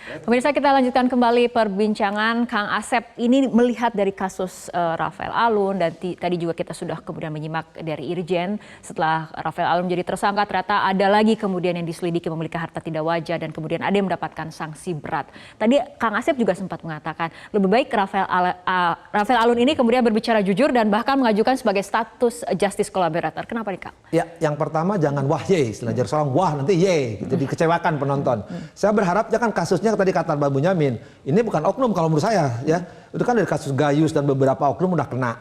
Pemirsa, kita lanjutkan kembali perbincangan. Kang Asep, ini melihat dari kasus Rafael Alun dan tadi juga kita sudah kemudian menyimak dari Irjen setelah Rafael Alun menjadi tersangka, ternyata ada lagi kemudian yang diselidiki memiliki harta tidak wajar dan kemudian ada yang mendapatkan sanksi berat. Tadi Kang Asep juga sempat mengatakan lebih baik Rafael Alun ini kemudian berbicara jujur dan bahkan mengajukan sebagai status justice collaborator. Kenapa nih Kang? Ya, yang pertama jangan wah ye, istilah Jarsolong wah nanti ye, gitu dikecewakan penonton. Saya berharap kan kasusnya tadi kata Mbak Bunyamin, ini bukan oknum kalau menurut saya ya. Itu kan dari kasus Gayus dan beberapa oknum udah kena.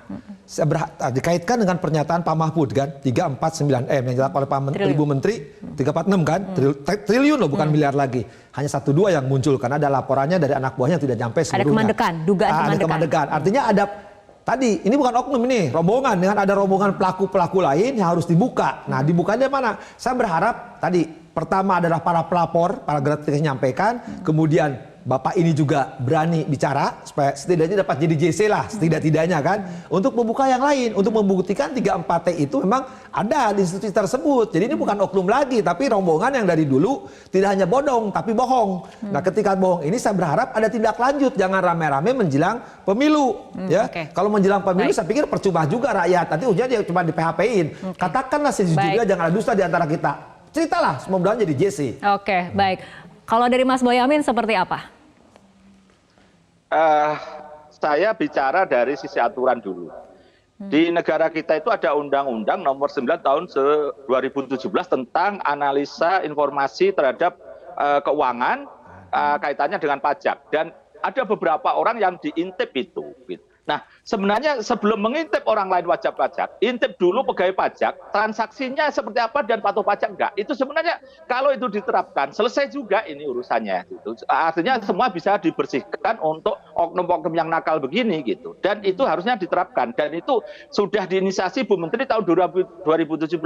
Dikaitkan dengan pernyataan Pak Mahfud kan, 349M yang dilakukan oleh Pak Ibu Menteri, 346 kan, triliun loh bukan miliar lagi. Hanya 1-2 yang muncul karena ada laporannya dari anak buahnya yang tidak sampai seluruhnya. Ada kemandekan, dugaan Ada kemandekan. Artinya ada tadi, ini bukan oknum ini, rombongan. Dengan ada rombongan pelaku-pelaku lain yang harus dibuka. Nah, dibukanya mana? Saya berharap tadi, pertama adalah para pelapor, para gratifikasi menyampaikan. Kemudian Bapak ini juga berani bicara, supaya setidaknya dapat jadi JC lah, setidak-tidaknya kan. Untuk membuka yang lain, untuk membuktikan 34T itu memang ada di institusi tersebut. Jadi ini bukan oknum lagi, tapi rombongan yang dari dulu tidak hanya bodong, tapi bohong. Nah, ketika bohong ini saya berharap ada tindak lanjut, jangan rame-rame menjelang pemilu. Ya, kalau menjelang pemilu saya pikir percuma juga rakyat. Nanti ujungnya dia cuma di PHP-in. Katakanlah sejujurnya jangan ada dusta di antara kita. Ceritalah, mudah-mudahan jadi JC. Oke, baik. Kalau dari Mas Boyamin seperti apa? Saya bicara dari sisi aturan dulu. Di negara kita itu ada Undang-Undang Nomor 9 Tahun 2017 tentang analisa informasi terhadap keuangan kaitannya dengan pajak. Dan ada beberapa orang yang diintip itu. Nah, sebenarnya sebelum mengintip orang lain wajib pajak, intip dulu pegawai pajak, transaksinya seperti apa dan patuh pajak enggak. Itu sebenarnya kalau itu diterapkan, selesai juga ini urusannya. Gitu. Artinya semua bisa dibersihkan untuk oknum-oknum yang nakal begini gitu. Dan itu harusnya diterapkan. Dan itu sudah diinisiasi Bu Menteri tahun 2017.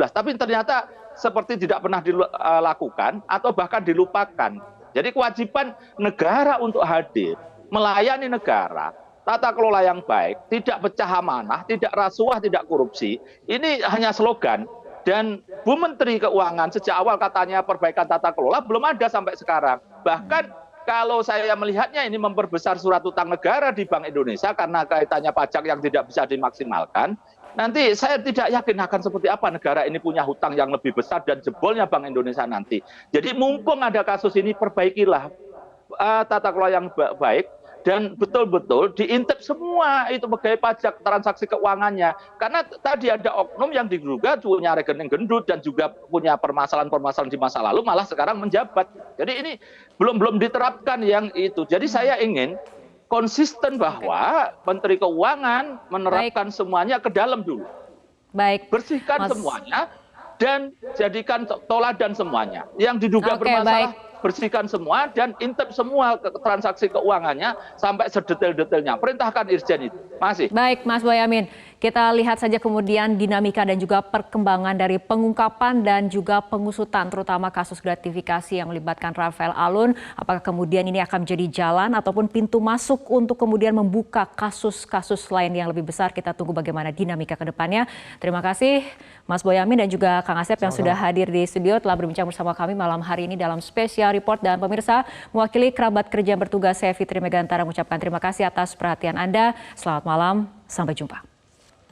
Tapi ternyata seperti tidak pernah dilakukan atau bahkan dilupakan. Jadi kewajiban negara untuk hadir, melayani negara, tata kelola yang baik, tidak pecah amanah, tidak rasuah, tidak korupsi. Ini hanya slogan. Dan Bu Menteri Keuangan sejak awal katanya perbaikan tata kelola belum ada sampai sekarang. Bahkan kalau saya melihatnya ini memperbesar surat utang negara di Bank Indonesia karena kaitannya pajak yang tidak bisa dimaksimalkan. Nanti saya tidak yakin akan seperti apa negara ini punya hutang yang lebih besar dan jebolnya Bank Indonesia nanti. Jadi mumpung ada kasus ini, perbaikilah tata kelola yang baik. Dan betul-betul diintip semua itu pegawai pajak transaksi keuangannya. Karena tadi ada oknum yang diduga punya rekening gendut dan juga punya permasalahan-permasalahan di masa lalu malah sekarang menjabat. Jadi ini belum diterapkan yang itu. Jadi saya ingin konsisten bahwa Menteri Keuangan menerapkan semuanya ke dalam dulu. Baik. Bersihkan semuanya dan jadikan toladan semuanya. Yang diduga bermasalah bersihkan semua dan intip semua transaksi keuangannya sampai sedetail-detailnya. Perintahkan Irjen itu. Masih. Baik, Mas Boyamin. Kita lihat saja kemudian dinamika dan juga perkembangan dari pengungkapan dan juga pengusutan terutama kasus gratifikasi yang melibatkan Rafael Alun. Apakah kemudian ini akan menjadi jalan ataupun pintu masuk untuk kemudian membuka kasus-kasus lain yang lebih besar. Kita tunggu bagaimana dinamika ke depannya. Terima kasih Mas Boyamin dan juga Kang Asep yang sudah hadir di studio telah berbincang bersama kami malam hari ini dalam Special Report. Dan pemirsa, mewakili kerabat kerja yang bertugas, saya Fitri Megantara mengucapkan terima kasih atas perhatian Anda. Selamat malam, sampai jumpa.